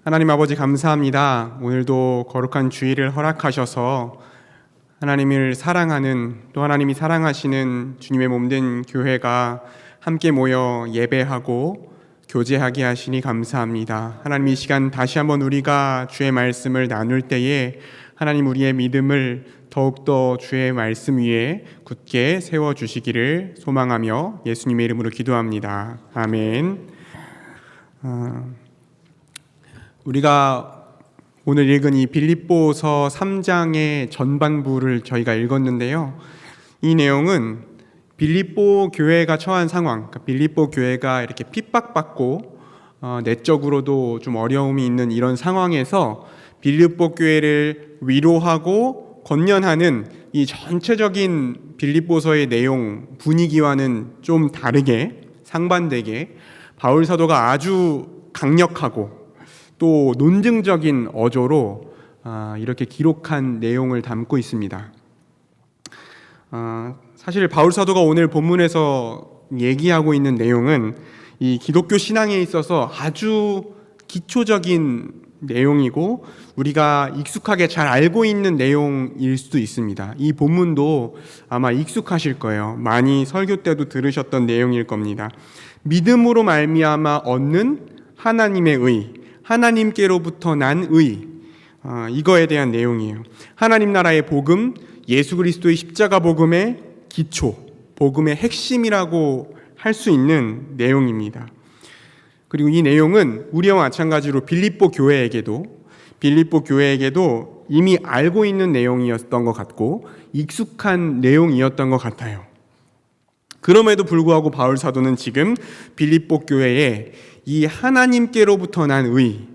하나님 아버지 감사합니다. 오늘도 거룩한 주일을 허락하셔서 하나님을 사랑하는, 또 하나님이 사랑하시는 주님의 몸된 교회가 함께 모여 예배하고 교제하게 하시니 감사합니다. 하나님, 이 시간 다시 한번 우리가 주의 말씀을 나눌 때에 하나님, 우리의 믿음을 더욱더 주의 말씀 위에 굳게 세워주시기를 소망하며 예수님의 이름으로 기도합니다. 아멘. 우리가 오늘 읽은 이 빌립보서 3장의 전반부를 저희가 읽었는데요. 이 내용은 빌립보 교회가 처한 상황, 그러니까 빌립보 교회가 이렇게 핍박받고 내적으로도 좀 어려움이 있는 이런 상황에서 빌립보 교회를 위로하고 권면하는 이 전체적인 빌립보서의 내용, 분위기와는 좀 다르게, 상반되게 바울 사도가 아주 강력하고 또 논증적인 어조로 이렇게 기록한 내용을 담고 있습니다. 사실 바울 사도가 오늘 본문에서 얘기하고 있는 내용은 이 기독교 신앙에 있어서 아주 기초적인 내용이고 우리가 익숙하게 잘 알고 있는 내용일 수도 있습니다. 이 본문도 아마 익숙하실 거예요. 많이 설교 때도 들으셨던 내용일 겁니다. 믿음으로 말미암아 얻는 하나님의 의, 하나님께로부터 난 의, 이거에 대한 내용이에요. 하나님 나라의 복음, 예수 그리스도의 십자가 복음의 기초, 복음의 핵심이라고 할 수 있는 내용입니다. 그리고 이 내용은 우리와 마찬가지로 빌립보 교회에게도 이미 알고 있는 내용이었던 것 같고 익숙한 내용이었던 것 같아요. 그럼에도 불구하고 바울 사도는 지금 빌립보 교회에 이 하나님께로부터 난 의,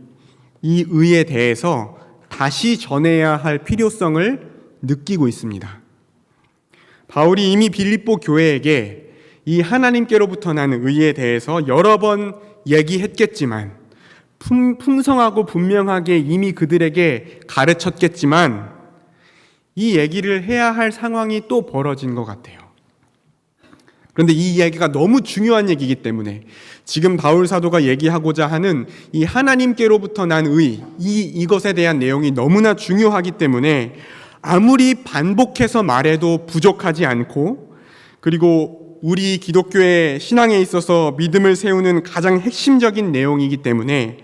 이 의에 대해서 다시 전해야 할 필요성을 느끼고 있습니다. 바울이 이미 빌립보 교회에게 이 하나님께로부터 난 의에 대해서 여러 번 얘기했겠지만, 풍성하고 분명하게 이미 그들에게 가르쳤겠지만, 이 얘기를 해야 할 상황이 또 벌어진 것 같아요. 그런데 이 이야기가 너무 중요한 얘기이기 때문에 지금 바울 사도가 얘기하고자 하는 이 하나님께로부터 난 의, 이것에 대한 내용이 너무나 중요하기 때문에 아무리 반복해서 말해도 부족하지 않고, 그리고 우리 기독교의 신앙에 있어서 믿음을 세우는 가장 핵심적인 내용이기 때문에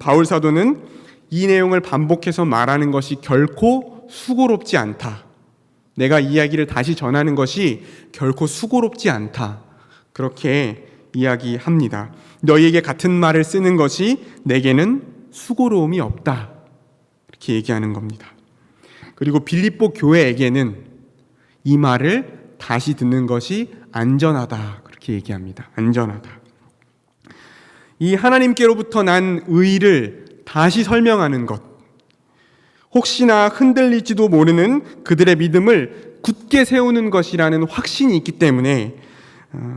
바울 사도는 이 내용을 반복해서 말하는 것이 결코 수고롭지 않다. 내가 이야기를 다시 전하는 것이 결코 수고롭지 않다. 그렇게 이야기합니다. 너희에게 같은 말을 쓰는 것이 내게는 수고로움이 없다. 이렇게 얘기하는 겁니다. 그리고 빌립보 교회에게는 이 말을 다시 듣는 것이 안전하다. 그렇게 얘기합니다. 안전하다. 이 하나님께로부터 난 의를 다시 설명하는 것, 혹시나 흔들릴지도 모르는 그들의 믿음을 굳게 세우는 것이라는 확신이 있기 때문에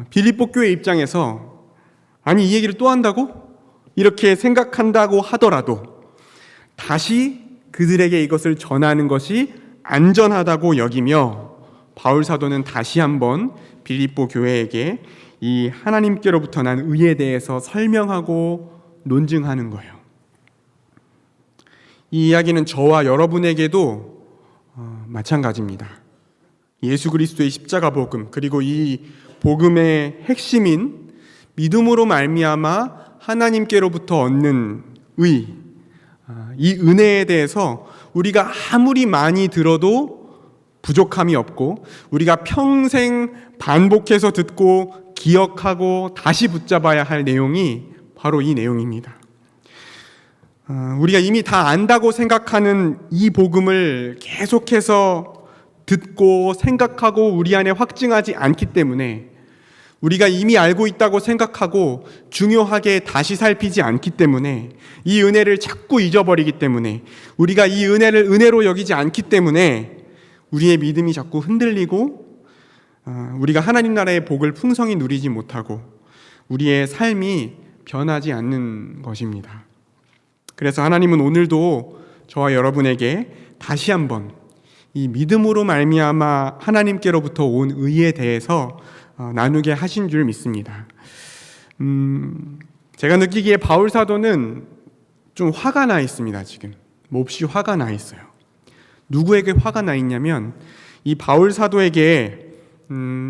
빌립보 교회 입장에서 아니 이 얘기를 또 한다고? 이렇게 생각한다고 하더라도 다시 그들에게 이것을 전하는 것이 안전하다고 여기며 바울 사도는 다시 한번 빌립보 교회에게 이 하나님께로부터 난 의에 대해서 설명하고 논증하는 거예요. 이 이야기는 저와 여러분에게도 마찬가지입니다. 예수 그리스도의 십자가 복음, 그리고 이 복음의 핵심인 믿음으로 말미암아 하나님께로부터 얻는 의, 이 은혜에 대해서 우리가 아무리 많이 들어도 부족함이 없고 우리가 평생 반복해서 듣고 기억하고 다시 붙잡아야 할 내용이 바로 이 내용입니다. 우리가 이미 다 안다고 생각하는 이 복음을 계속해서 듣고 생각하고 우리 안에 확증하지 않기 때문에, 우리가 이미 알고 있다고 생각하고 중요하게 다시 살피지 않기 때문에, 이 은혜를 자꾸 잊어버리기 때문에, 우리가 이 은혜를 은혜로 여기지 않기 때문에 우리의 믿음이 자꾸 흔들리고 우리가 하나님 나라의 복을 풍성히 누리지 못하고 우리의 삶이 변하지 않는 것입니다. 그래서 하나님은 오늘도 저와 여러분에게 다시 한번 이 믿음으로 말미암아 하나님께로부터 온 의에 대해서 나누게 하신 줄 믿습니다. 제가 느끼기에 바울 사도는 좀 화가 나 있습니다. 지금 몹시 화가 나 있어요. 누구에게 화가 나 있냐면 이 바울 사도에게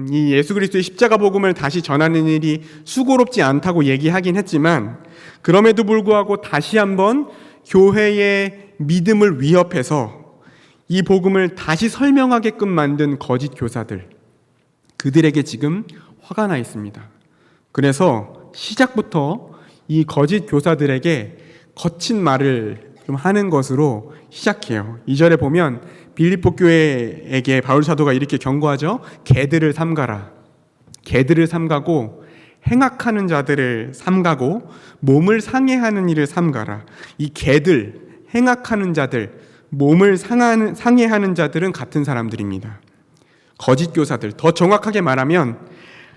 이 예수 그리스도의 십자가 복음을 다시 전하는 일이 수고롭지 않다고 얘기하긴 했지만, 그럼에도 불구하고 다시 한번 교회의 믿음을 위협해서 이 복음을 다시 설명하게끔 만든 거짓 교사들, 그들에게 지금 화가 나 있습니다. 그래서 시작부터 이 거짓 교사들에게 거친 말을 좀 하는 것으로 시작해요. 2절에 보면 빌립보 교회에게 바울 사도가 이렇게 경고하죠. 개들을 삼가라. 개들을 삼가고 행악하는 자들을 삼가고 몸을 상해하는 일을 삼가라. 이 개들, 행악하는 자들, 몸을 상해하는 자들은 같은 사람들입니다. 거짓 교사들, 더 정확하게 말하면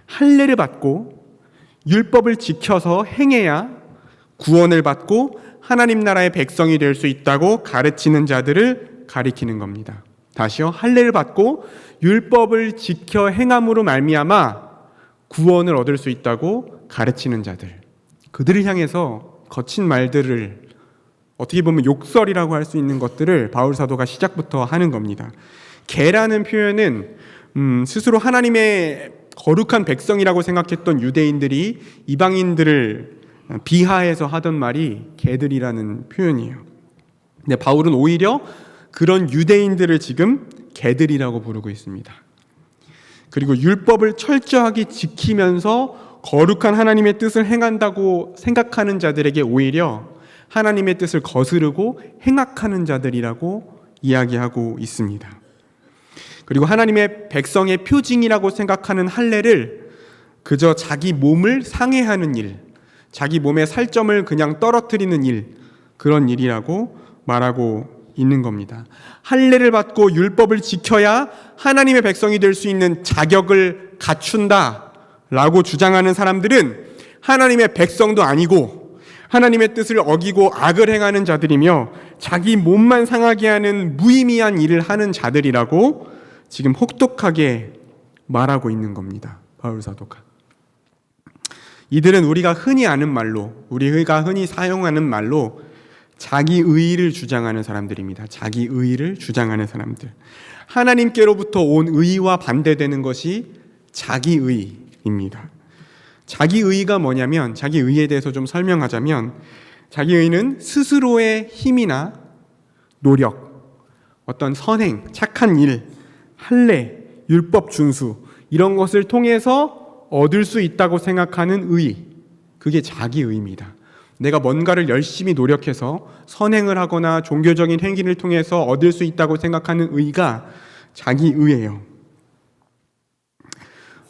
할례를 받고 율법을 지켜서 행해야 구원을 받고 하나님 나라의 백성이 될 수 있다고 가르치는 자들을 가리키는 겁니다. 다시요. 할례를 받고 율법을 지켜 행함으로 말미암아 구원을 얻을 수 있다고 가르치는 자들, 그들을 향해서 거친 말들을, 어떻게 보면 욕설이라고 할 수 있는 것들을 바울 사도가 시작부터 하는 겁니다. 개라는 표현은 스스로 하나님의 거룩한 백성이라고 생각했던 유대인들이 이방인들을 비하해서 하던 말이 개들이라는 표현이에요. 근데 바울은 오히려 그런 유대인들을 지금 개들이라고 부르고 있습니다. 그리고 율법을 철저하게 지키면서 거룩한 하나님의 뜻을 행한다고 생각하는 자들에게 오히려 하나님의 뜻을 거스르고 행악하는 자들이라고 이야기하고 있습니다. 그리고 하나님의 백성의 표징이라고 생각하는 할례를 그저 자기 몸을 상해하는 일, 자기 몸의 살점을 그냥 떨어뜨리는 일, 그런 일이라고 말하고 있는 겁니다. 할례를 받고 율법을 지켜야 하나님의 백성이 될 수 있는 자격을 갖춘다라고 주장하는 사람들은 하나님의 백성도 아니고 하나님의 뜻을 어기고 악을 행하는 자들이며 자기 몸만 상하게 하는 무의미한 일을 하는 자들이라고 지금 혹독하게 말하고 있는 겁니다. 바울 사도가. 이들은 우리가 흔히 아는 말로, 우리가 흔히 사용하는 말로 자기 의의를 주장하는 사람들입니다. 자기 의의를 주장하는 사람들. 하나님께로부터 온 의의와 반대되는 것이 자기 의의입니다. 자기 의의가 뭐냐면, 자기 의의에 대해서 좀 설명하자면, 자기 의의는 스스로의 힘이나 노력, 어떤 선행, 착한 일, 할례, 율법 준수, 이런 것을 통해서 얻을 수 있다고 생각하는 의의, 그게 자기 의의입니다. 내가 뭔가를 열심히 노력해서 선행을 하거나 종교적인 행위를 통해서 얻을 수 있다고 생각하는 의의가 자기 의예요.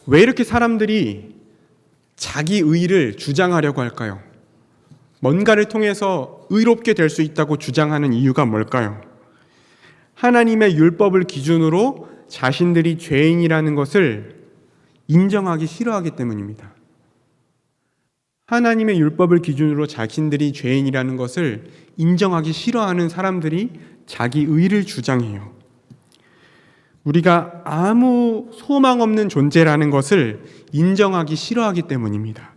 왜 이렇게 사람들이 자기 의의를 주장하려고 할까요? 뭔가를 통해서 의롭게 될 수 있다고 주장하는 이유가 뭘까요? 하나님의 율법을 기준으로 자신들이 죄인이라는 것을 인정하기 싫어하기 때문입니다. 하나님의 율법을 기준으로 자신들이 죄인이라는 것을 인정하기 싫어하는 사람들이 자기 의를 주장해요. 우리가 아무 소망 없는 존재라는 것을 인정하기 싫어하기 때문입니다.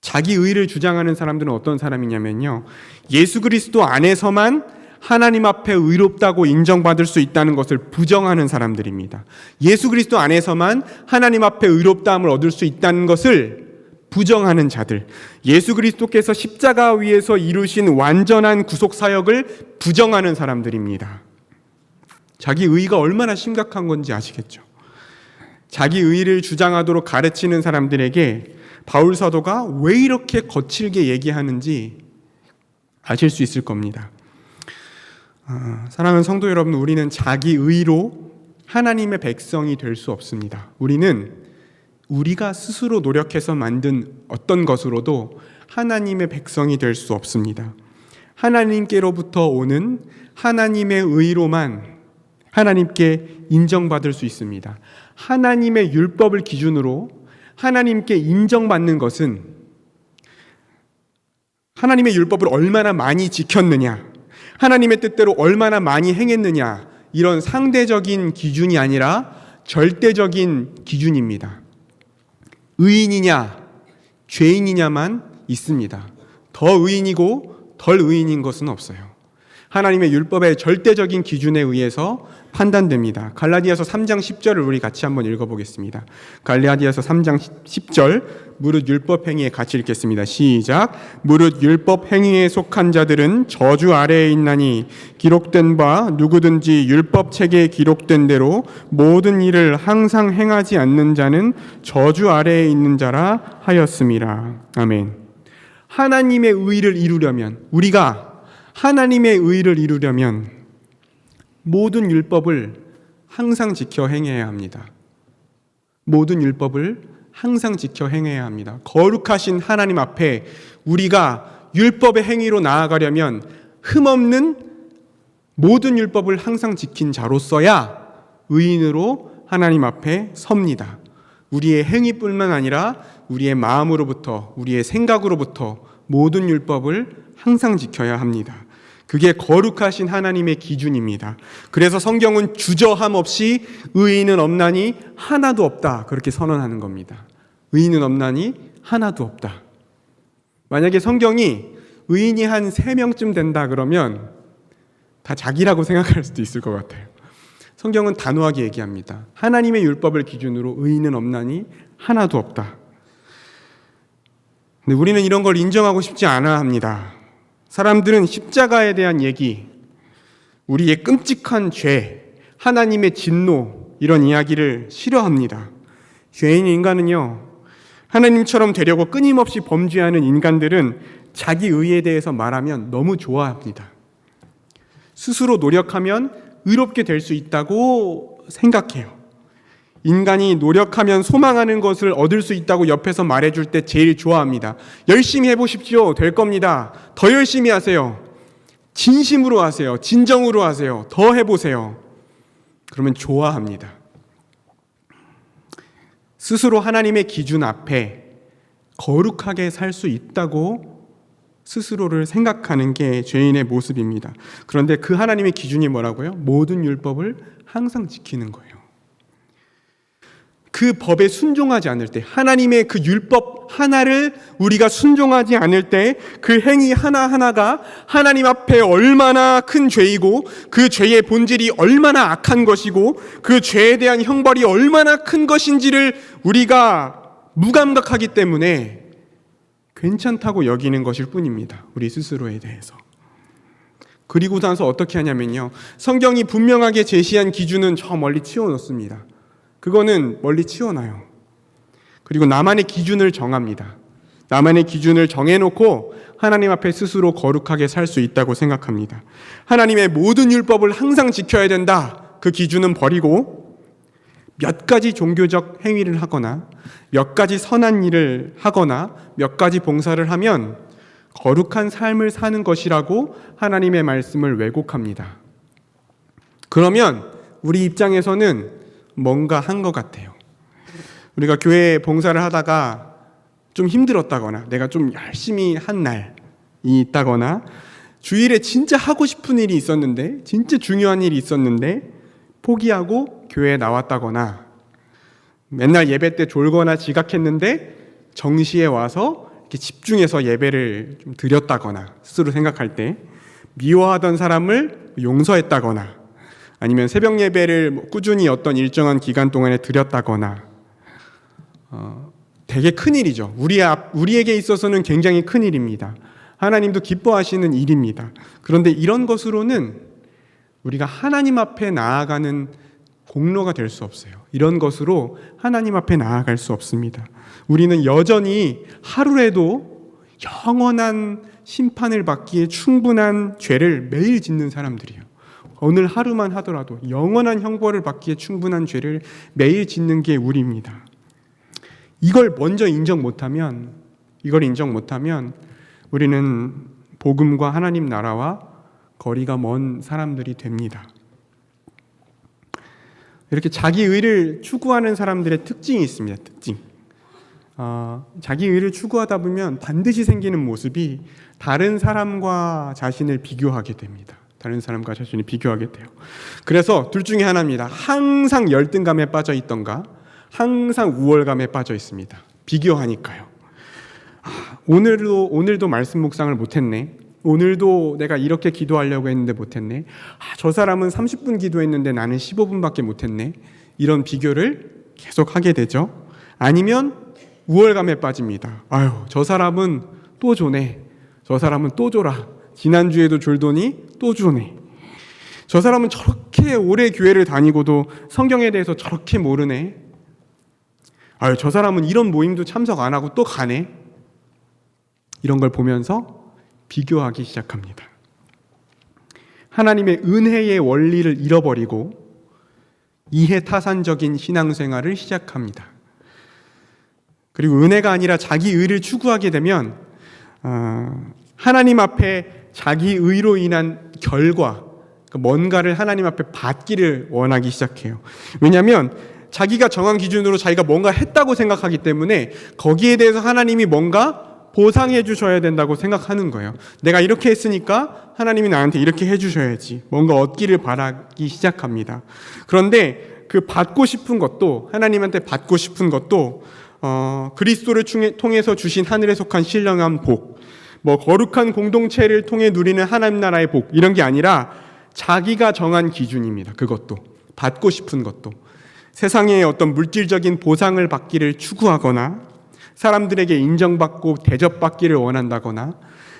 자기 의를 주장하는 사람들은 어떤 사람이냐면요, 예수 그리스도 안에서만 하나님 앞에 의롭다고 인정받을 수 있다는 것을 부정하는 사람들입니다. 예수 그리스도 안에서만 하나님 앞에 의롭다함을 얻을 수 있다는 것을 부정하는 자들, 예수 그리스도께서 십자가 위에서 이루신 완전한 구속 사역을 부정하는 사람들입니다. 자기 의의가 얼마나 심각한 건지 아시겠죠? 자기 의의를 주장하도록 가르치는 사람들에게 바울 사도가 왜 이렇게 거칠게 얘기하는지 아실 수 있을 겁니다. 사랑하는 성도 여러분, 우리는 자기 의의로 하나님의 백성이 될 수 없습니다. 우리는 우리가 스스로 노력해서 만든 어떤 것으로도 하나님의 백성이 될 수 없습니다. 하나님께로부터 오는 하나님의 의로만 하나님께 인정받을 수 있습니다. 하나님의 율법을 기준으로 하나님께 인정받는 것은 하나님의 율법을 얼마나 많이 지켰느냐, 하나님의 뜻대로 얼마나 많이 행했느냐, 이런 상대적인 기준이 아니라 절대적인 기준입니다. 의인이냐 죄인이냐만 있습니다. 더 의인이고 덜 의인인 것은 없어요. 하나님의 율법의 절대적인 기준에 의해서 판단됩니다. 갈라디아서 3장 10절을 우리 같이 한번 읽어보겠습니다. 갈라디아서 3장 10절, 무릇 율법 행위에 같이 읽겠습니다. 시작. 무릇 율법 행위에 속한 자들은 저주 아래에 있나니 기록된 바 누구든지 율법 책에 기록된 대로 모든 일을 항상 행하지 않는 자는 저주 아래에 있는 자라 하였음이라. 아멘. 하나님의 의를 이루려면, 우리가 하나님의 의를 이루려면 모든 율법을 항상 지켜 행해야 합니다. 모든 율법을 항상 지켜 행해야 합니다. 거룩하신 하나님 앞에 우리가 율법의 행위로 나아가려면 흠없는 모든 율법을 항상 지킨 자로서야 의인으로 하나님 앞에 섭니다. 우리의 행위뿐만 아니라 우리의 마음으로부터, 우리의 생각으로부터 모든 율법을 항상 지켜야 합니다. 그게 거룩하신 하나님의 기준입니다. 그래서 성경은 주저함 없이 의인은 없나니 하나도 없다, 그렇게 선언하는 겁니다. 의인은 없나니 하나도 없다. 만약에 성경이 의인이 한 3명쯤 된다 그러면 다 자기라고 생각할 수도 있을 것 같아요. 성경은 단호하게 얘기합니다. 하나님의 율법을 기준으로 의인은 없나니 하나도 없다. 근데 우리는 이런 걸 인정하고 싶지 않아 합니다. 사람들은 십자가에 대한 얘기, 우리의 끔찍한 죄, 하나님의 진노, 이런 이야기를 싫어합니다. 죄인 인간은요, 하나님처럼 되려고 끊임없이 범죄하는 인간들은 자기 의에 대해서 말하면 너무 좋아합니다. 스스로 노력하면 의롭게 될 수 있다고 생각해요. 인간이 노력하면 소망하는 것을 얻을 수 있다고 옆에서 말해줄 때 제일 좋아합니다. 열심히 해보십시오. 될 겁니다. 더 열심히 하세요. 진심으로 하세요. 진정으로 하세요. 더 해보세요. 그러면 좋아합니다. 스스로 하나님의 기준 앞에 거룩하게 살 수 있다고 스스로를 생각하는 게 죄인의 모습입니다. 그런데 그 하나님의 기준이 뭐라고요? 모든 율법을 항상 지키는 거예요. 그 법에 순종하지 않을 때, 하나님의 그 율법 하나를 우리가 순종하지 않을 때 그 행위 하나하나가 하나님 앞에 얼마나 큰 죄이고 그 죄의 본질이 얼마나 악한 것이고 그 죄에 대한 형벌이 얼마나 큰 것인지를 우리가 무감각하기 때문에 괜찮다고 여기는 것일 뿐입니다. 우리 스스로에 대해서. 그리고 나서 어떻게 하냐면요, 성경이 분명하게 제시한 기준은 저 멀리 치워놓습니다. 그거는 멀리 치워놔요. 그리고 나만의 기준을 정합니다. 나만의 기준을 정해놓고 하나님 앞에 스스로 거룩하게 살 수 있다고 생각합니다. 하나님의 모든 율법을 항상 지켜야 된다, 그 기준은 버리고 몇 가지 종교적 행위를 하거나 몇 가지 선한 일을 하거나 몇 가지 봉사를 하면 거룩한 삶을 사는 것이라고 하나님의 말씀을 왜곡합니다. 그러면 우리 입장에서는 뭔가 한 것 같아요. 우리가 교회 봉사를 하다가 좀 힘들었다거나 내가 좀 열심히 한 날이 있다거나 주일에 진짜 하고 싶은 일이 있었는데, 진짜 중요한 일이 있었는데 포기하고 교회에 나왔다거나, 맨날 예배 때 졸거나 지각했는데 정시에 와서 이렇게 집중해서 예배를 좀 드렸다거나, 스스로 생각할 때 미워하던 사람을 용서했다거나, 아니면 새벽 예배를 꾸준히 어떤 일정한 기간 동안에 드렸다거나, 되게 큰 일이죠. 우리에게 있어서는 굉장히 큰 일입니다. 하나님도 기뻐하시는 일입니다. 그런데 이런 것으로는 우리가 하나님 앞에 나아가는 공로가 될 수 없어요. 이런 것으로 하나님 앞에 나아갈 수 없습니다. 우리는 여전히 하루에도 영원한 심판을 받기에 충분한 죄를 매일 짓는 사람들이에요. 오늘 하루만 하더라도 영원한 형벌을 받기에 충분한 죄를 매일 짓는 게 우리입니다. 이걸 먼저 인정 못하면 우리는 복음과 하나님 나라와 거리가 먼 사람들이 됩니다. 이렇게 자기 의를 추구하는 사람들의 특징이 있습니다. 특징. 자기 의를 추구하다 보면 반드시 생기는 모습이 다른 사람과 자신을 비교하게 됩니다. 다른 사람과 자신을 비교하게 돼요. 그래서 둘 중에 하나입니다. 항상 열등감에 빠져 있던가 항상 우월감에 빠져 있습니다. 비교하니까요. 오늘도 말씀 묵상을 못했네. 오늘도 내가 이렇게 기도하려고 했는데 못했네. 저 사람은 30분 기도했는데 나는 15분밖에 못했네. 이런 비교를 계속 하게 되죠. 아니면 우월감에 빠집니다. 아유, 저 사람은 또 줘네. 저 사람은 또 줘라. 지난주에도 줄더니 또 주네. 저 사람은 저렇게 오래 교회를 다니고도 성경에 대해서 저렇게 모르네. 아유, 저 사람은 이런 모임도 참석 안 하고 또 가네. 이런 걸 보면서 비교하기 시작합니다. 하나님의 은혜의 원리를 잃어버리고 이해타산적인 신앙생활을 시작합니다. 그리고 은혜가 아니라 자기 의를 추구하게 되면 하나님 앞에 자기 의로 인한 결과, 뭔가를 하나님 앞에 받기를 원하기 시작해요. 왜냐하면 자기가 정한 기준으로 자기가 뭔가 했다고 생각하기 때문에 거기에 대해서 하나님이 뭔가 보상해 주셔야 된다고 생각하는 거예요. 내가 이렇게 했으니까 하나님이 나한테 이렇게 해 주셔야지. 뭔가 얻기를 바라기 시작합니다. 그런데 그 받고 싶은 것도, 하나님한테 받고 싶은 것도 그리스도를 통해서 주신 하늘에 속한 신령한 복, 거룩한 공동체를 통해 누리는 하나님 나라의 복, 이런 게 아니라 자기가 정한 기준입니다. 그것도, 받고 싶은 것도. 세상의 어떤 물질적인 보상을 받기를 추구하거나 사람들에게 인정받고 대접받기를 원한다거나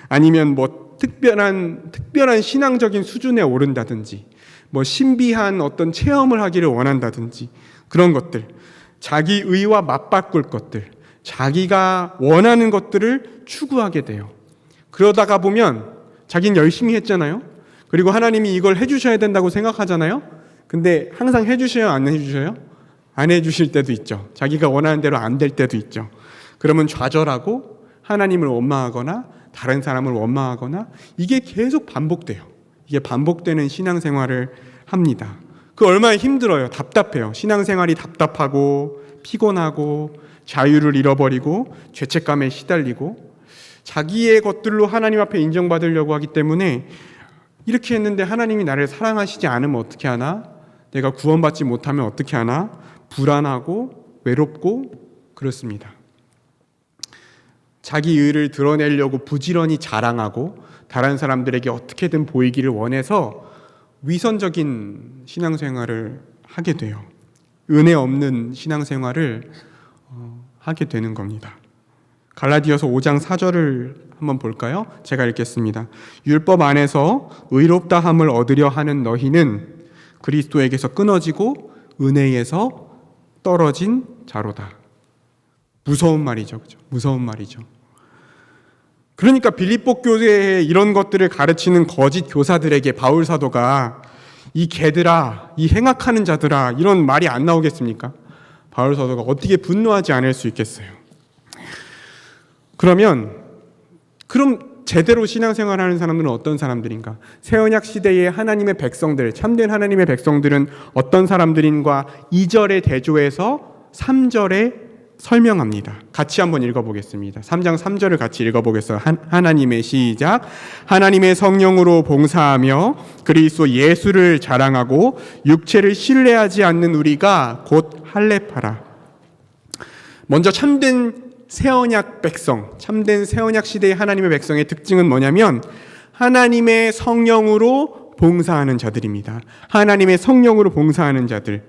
아니면 특별한 신앙적인 수준에 오른다든지 신비한 어떤 체험을 하기를 원한다든지 그런 것들, 자기 의와 맞바꿀 것들, 자기가 원하는 것들을 추구하게 돼요. 그러다가 보면 자기는 열심히 했잖아요. 그리고 하나님이 이걸 해주셔야 된다고 생각하잖아요. 근데 항상 해주셔요? 안 해주셔요? 안 해주실 때도 있죠. 자기가 원하는 대로 안 될 때도 있죠. 그러면 좌절하고 하나님을 원망하거나 다른 사람을 원망하거나 이게 계속 반복돼요. 이게 반복되는 신앙생활을 합니다. 그 얼마나 힘들어요. 답답해요. 신앙생활이 답답하고 피곤하고 자유를 잃어버리고 죄책감에 시달리고 자기의 것들로 하나님 앞에 인정받으려고 하기 때문에 이렇게 했는데 하나님이 나를 사랑하시지 않으면 어떻게 하나? 내가 구원받지 못하면 어떻게 하나? 불안하고 외롭고 그렇습니다. 자기 의를 드러내려고 부지런히 자랑하고 다른 사람들에게 어떻게든 보이기를 원해서 위선적인 신앙생활을 하게 돼요. 은혜 없는 신앙생활을 하게 되는 겁니다. 갈라디아서 5장 4절을 한번 볼까요? 제가 읽겠습니다. 율법 안에서 의롭다함을 얻으려 하는 너희는 그리스도에게서 끊어지고 은혜에서 떨어진 자로다. 무서운 말이죠. 그죠? 무서운 말이죠. 그러니까 빌립보 교회에 이런 것들을 가르치는 거짓 교사들에게 바울 사도가 이 개들아, 이 행악하는 자들아 이런 말이 안 나오겠습니까? 바울 사도가 어떻게 분노하지 않을 수 있겠어요? 그럼 제대로 신앙생활하는 사람들은 어떤 사람들인가? 새언약 시대의 하나님의 백성들, 참된 하나님의 백성들은 어떤 사람들인가? 2절의 대조에서 3절에 설명합니다. 같이 한번 읽어보겠습니다. 3장 3절을 같이 읽어보겠어요. 하나님의 시작. 하나님의 성령으로 봉사하며 그리스도 예수를 자랑하고 육체를 신뢰하지 않는 우리가 곧 할례파라. 먼저 참된 새언약 백성, 참된 새언약 시대의 하나님의 백성의 특징은 뭐냐면 하나님의 성령으로 봉사하는 자들입니다. 하나님의 성령으로 봉사하는 자들.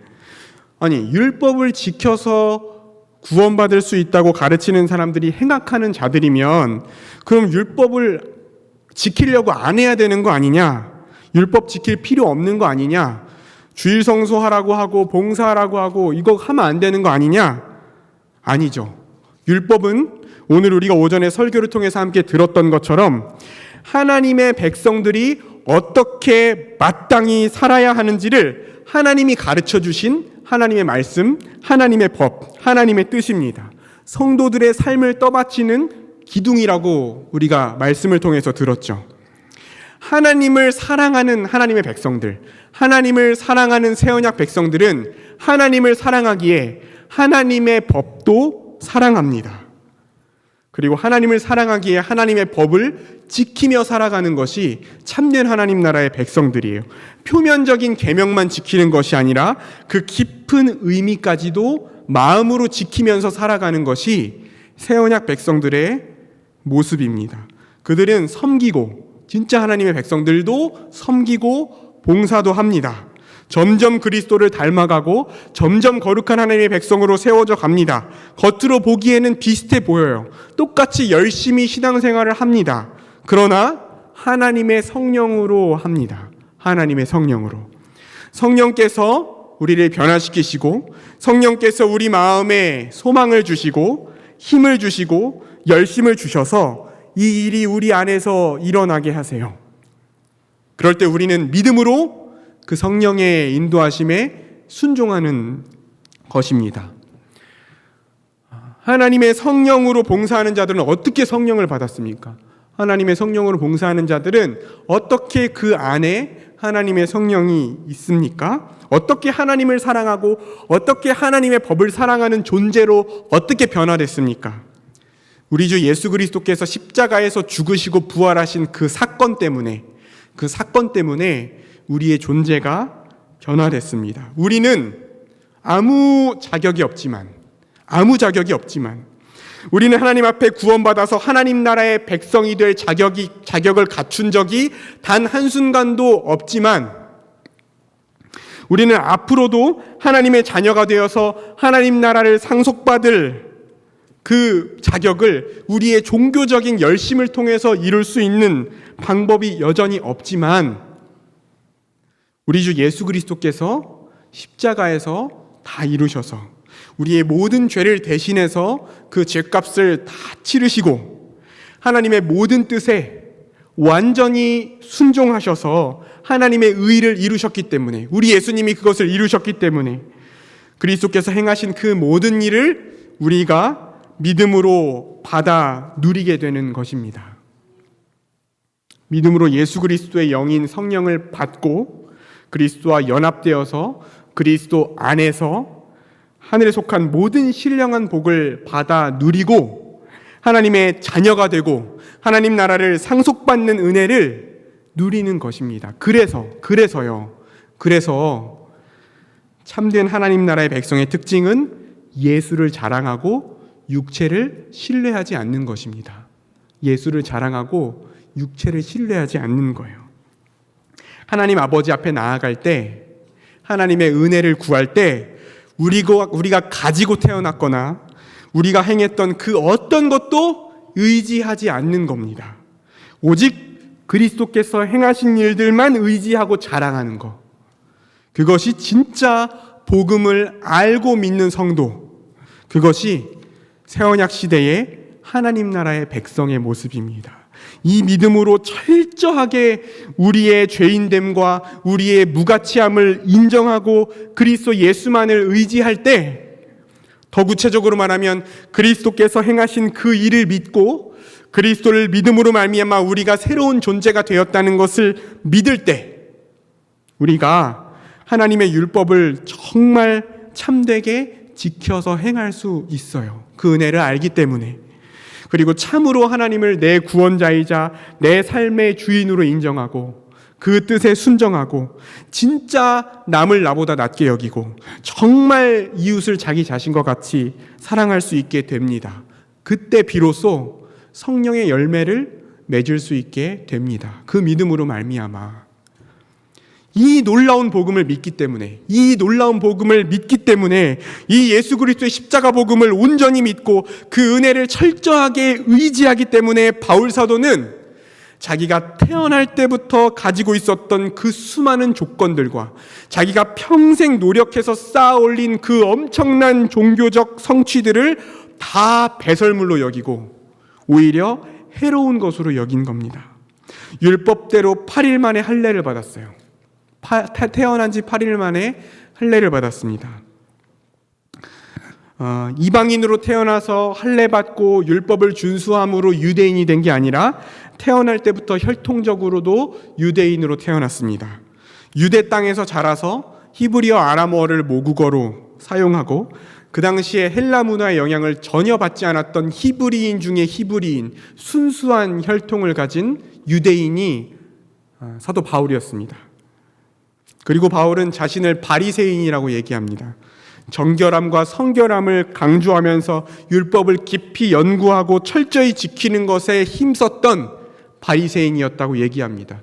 아니, 율법을 지켜서 구원받을 수 있다고 가르치는 사람들이 행악하는 자들이면 그럼 율법을 지키려고 안 해야 되는 거 아니냐? 율법 지킬 필요 없는 거 아니냐? 주일 성소하라고 하고 봉사하라고 하고 이거 하면 안 되는 거 아니냐? 아니죠. 율법은 오늘 우리가 오전에 설교를 통해서 함께 들었던 것처럼 하나님의 백성들이 어떻게 마땅히 살아야 하는지를 하나님이 가르쳐 주신 하나님의 말씀, 하나님의 법, 하나님의 뜻입니다. 성도들의 삶을 떠받치는 기둥이라고 우리가 말씀을 통해서 들었죠. 하나님을 사랑하는 하나님의 백성들, 하나님을 사랑하는 새언약 백성들은 하나님을 사랑하기에 하나님의 법도 사랑합니다. 그리고 하나님을 사랑하기에 하나님의 법을 지키며 살아가는 것이 참된 하나님 나라의 백성들이에요. 표면적인 계명만 지키는 것이 아니라 그 깊은 의미까지도 마음으로 지키면서 살아가는 것이 새언약 백성들의 모습입니다. 그들은 섬기고, 진짜 하나님의 백성들도 섬기고 봉사도 합니다. 점점 그리스도를 닮아가고 점점 거룩한 하나님의 백성으로 세워져 갑니다. 겉으로 보기에는 비슷해 보여요. 똑같이 열심히 신앙생활을 합니다. 그러나 하나님의 성령으로 합니다. 하나님의 성령으로. 성령께서 우리를 변화시키시고, 성령께서 우리 마음에 소망을 주시고 힘을 주시고 열심을 주셔서 이 일이 우리 안에서 일어나게 하세요. 그럴 때 우리는 믿음으로 그 성령의 인도하심에 순종하는 것입니다. 하나님의 성령으로 봉사하는 자들은 어떻게 성령을 받았습니까? 하나님의 성령으로 봉사하는 자들은 어떻게 그 안에 하나님의 성령이 있습니까? 어떻게 하나님을 사랑하고 어떻게 하나님의 법을 사랑하는 존재로 어떻게 변화됐습니까? 우리 주 예수 그리스도께서 십자가에서 죽으시고 부활하신 그 사건 때문에 우리의 존재가 변화됐습니다. 우리는 아무 자격이 없지만 우리는 하나님 앞에 구원받아서 하나님 나라의 백성이 될 자격을 갖춘 적이 단 한순간도 없지만, 우리는 앞으로도 하나님의 자녀가 되어서 하나님 나라를 상속받을 그 자격을 우리의 종교적인 열심을 통해서 이룰 수 있는 방법이 여전히 없지만, 우리 주 예수 그리스도께서 십자가에서 다 이루셔서 우리의 모든 죄를 대신해서 그 죄값을 다 치르시고 하나님의 모든 뜻에 완전히 순종하셔서 하나님의 의를 이루셨기 때문에, 우리 예수님이 그것을 이루셨기 때문에 그리스도께서 행하신 그 모든 일을 우리가 믿음으로 받아 누리게 되는 것입니다. 믿음으로 예수 그리스도의 영인 성령을 받고 그리스도와 연합되어서 그리스도 안에서 하늘에 속한 모든 신령한 복을 받아 누리고 하나님의 자녀가 되고 하나님 나라를 상속받는 은혜를 누리는 것입니다. 그래서 참된 하나님 나라의 백성의 특징은 예수를 자랑하고 육체를 신뢰하지 않는 것입니다. 예수를 자랑하고 육체를 신뢰하지 않는 거예요. 하나님 아버지 앞에 나아갈 때, 하나님의 은혜를 구할 때 우리가 가지고 태어났거나 우리가 행했던 그 어떤 것도 의지하지 않는 겁니다. 오직 그리스도께서 행하신 일들만 의지하고 자랑하는 것. 그것이 진짜 복음을 알고 믿는 성도, 그것이 새언약 시대의 하나님 나라의 백성의 모습입니다. 이 믿음으로 철저하게 우리의 죄인됨과 우리의 무가치함을 인정하고 그리스도 예수만을 의지할 때, 더 구체적으로 말하면 그리스도께서 행하신 그 일을 믿고 그리스도를 믿음으로 말미암아 우리가 새로운 존재가 되었다는 것을 믿을 때, 우리가 하나님의 율법을 정말 참되게 지켜서 행할 수 있어요. 그 은혜를 알기 때문에. 그리고 참으로 하나님을 내 구원자이자 내 삶의 주인으로 인정하고 그 뜻에 순정하고 진짜 남을 나보다 낮게 여기고 정말 이웃을 자기 자신과 같이 사랑할 수 있게 됩니다. 그때 비로소 성령의 열매를 맺을 수 있게 됩니다. 그 믿음으로 말미암아 이 놀라운 복음을 믿기 때문에, 이 예수 그리스도의 십자가 복음을 온전히 믿고 그 은혜를 철저하게 의지하기 때문에 바울 사도는 자기가 태어날 때부터 가지고 있었던 그 수많은 조건들과 자기가 평생 노력해서 쌓아 올린 그 엄청난 종교적 성취들을 다 배설물로 여기고 오히려 해로운 것으로 여긴 겁니다. 율법대로 8일 만에 할례를 받았어요. 태어난 지 8일 만에 할례를 받았습니다. 이방인으로 태어나서 할례 받고 율법을 준수함으로 유대인이 된 게 아니라 태어날 때부터 혈통적으로도 유대인으로 태어났습니다. 유대 땅에서 자라서 히브리어 아람어를 모국어로 사용하고 그 당시에 헬라 문화의 영향을 전혀 받지 않았던 히브리인 중에 히브리인, 순수한 혈통을 가진 유대인이 사도 바울이었습니다. 그리고 바울은 자신을 바리새인이라고 얘기합니다. 정결함과 성결함을 강조하면서 율법을 깊이 연구하고 철저히 지키는 것에 힘썼던 바리새인이었다고 얘기합니다.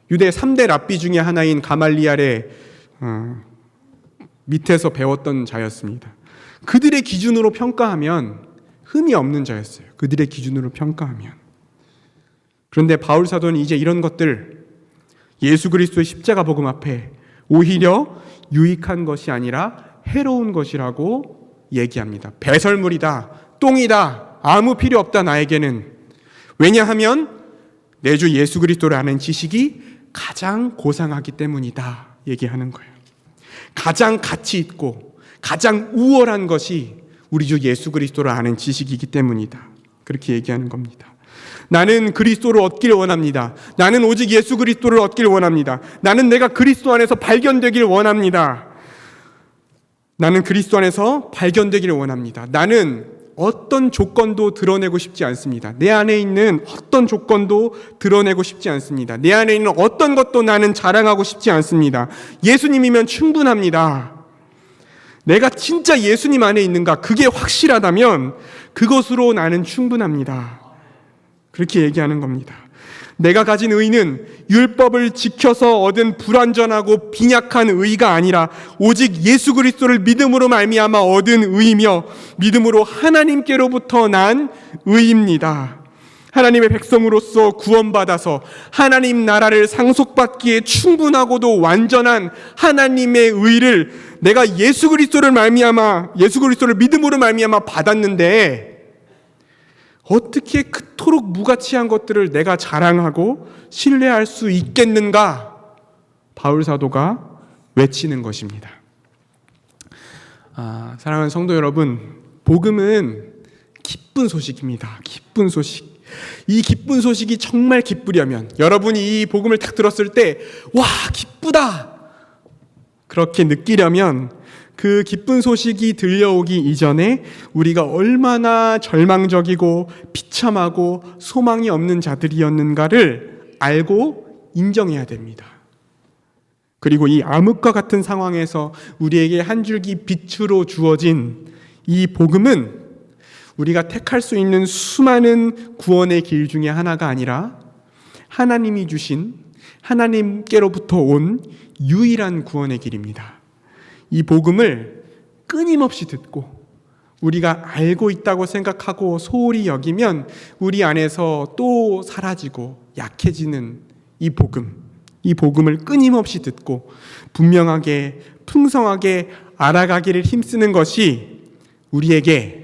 유대 3대 랍비 중에 하나인 가말리알의 밑에서 배웠던 자였습니다. 그들의 기준으로 평가하면 흠이 없는 자였어요. 그들의 기준으로 평가하면. 그런데 바울 사도는 이제 이런 것들, 예수 그리스도의 십자가 복음 앞에 오히려 유익한 것이 아니라 해로운 것이라고 얘기합니다. 배설물이다, 똥이다, 아무 필요 없다 나에게는. 왜냐하면 내 주 예수 그리스도를 아는 지식이 가장 고상하기 때문이다 얘기하는 거예요. 가장 가치 있고 가장 우월한 것이 우리 주 예수 그리스도를 아는 지식이기 때문이다. 그렇게 얘기하는 겁니다. 나는 그리스도를 얻기를 원합니다. 나는 오직 예수 그리스도를 얻기를 원합니다. 나는 내가 그리스도 안에서 발견되기를 원합니다. 나는 그리스도 안에서 발견되기를 원합니다. 나는 어떤 조건도 드러내고 싶지 않습니다. 내 안에 있는 어떤 조건도 드러내고 싶지 않습니다. 내 안에 있는 어떤 것도 나는 자랑하고 싶지 않습니다. 예수님이면 충분합니다. 내가 진짜 예수님 안에 있는가, 그게 확실하다면 그것으로 나는 충분합니다. 그렇게 얘기하는 겁니다. 내가 가진 의는 율법을 지켜서 얻은 불완전하고 빈약한 의가 아니라 오직 예수 그리스도를 믿음으로 말미암아 얻은 의이며 믿음으로 하나님께로부터 난 의입니다. 하나님의 백성으로서 구원받아서 하나님 나라를 상속받기에 충분하고도 완전한 하나님의 의를 내가 예수 그리스도를 믿음으로 말미암아 받았는데 어떻게 그토록 무가치한 것들을 내가 자랑하고 신뢰할 수 있겠는가? 바울 사도가 외치는 것입니다. 사랑하는 성도 여러분, 복음은 기쁜 소식입니다. 기쁜 소식. 이 기쁜 소식이 정말 기쁘려면 여러분이 이 복음을 딱 들었을 때 와, 기쁘다! 그렇게 느끼려면 그 기쁜 소식이 들려오기 이전에 우리가 얼마나 절망적이고 비참하고 소망이 없는 자들이었는가를 알고 인정해야 됩니다. 그리고 이 암흑과 같은 상황에서 우리에게 한 줄기 빛으로 주어진 이 복음은 우리가 택할 수 있는 수많은 구원의 길 중에 하나가 아니라 하나님이 주신, 하나님께로부터 온 유일한 구원의 길입니다. 이 복음을 끊임없이 듣고 우리가 알고 있다고 생각하고 소홀히 여기면 우리 안에서 또 사라지고 약해지는 이 복음을 끊임없이 듣고 분명하게 풍성하게 알아가기를 힘쓰는 것이 우리에게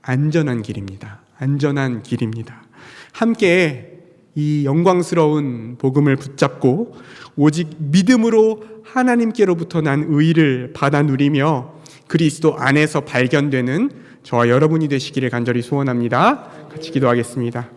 안전한 길입니다. 안전한 길입니다. 함께 이 영광스러운 복음을 붙잡고 오직 믿음으로 하나님께로부터 난 의를 받아 누리며 그리스도 안에서 발견되는 저와 여러분이 되시기를 간절히 소원합니다. 같이 기도하겠습니다.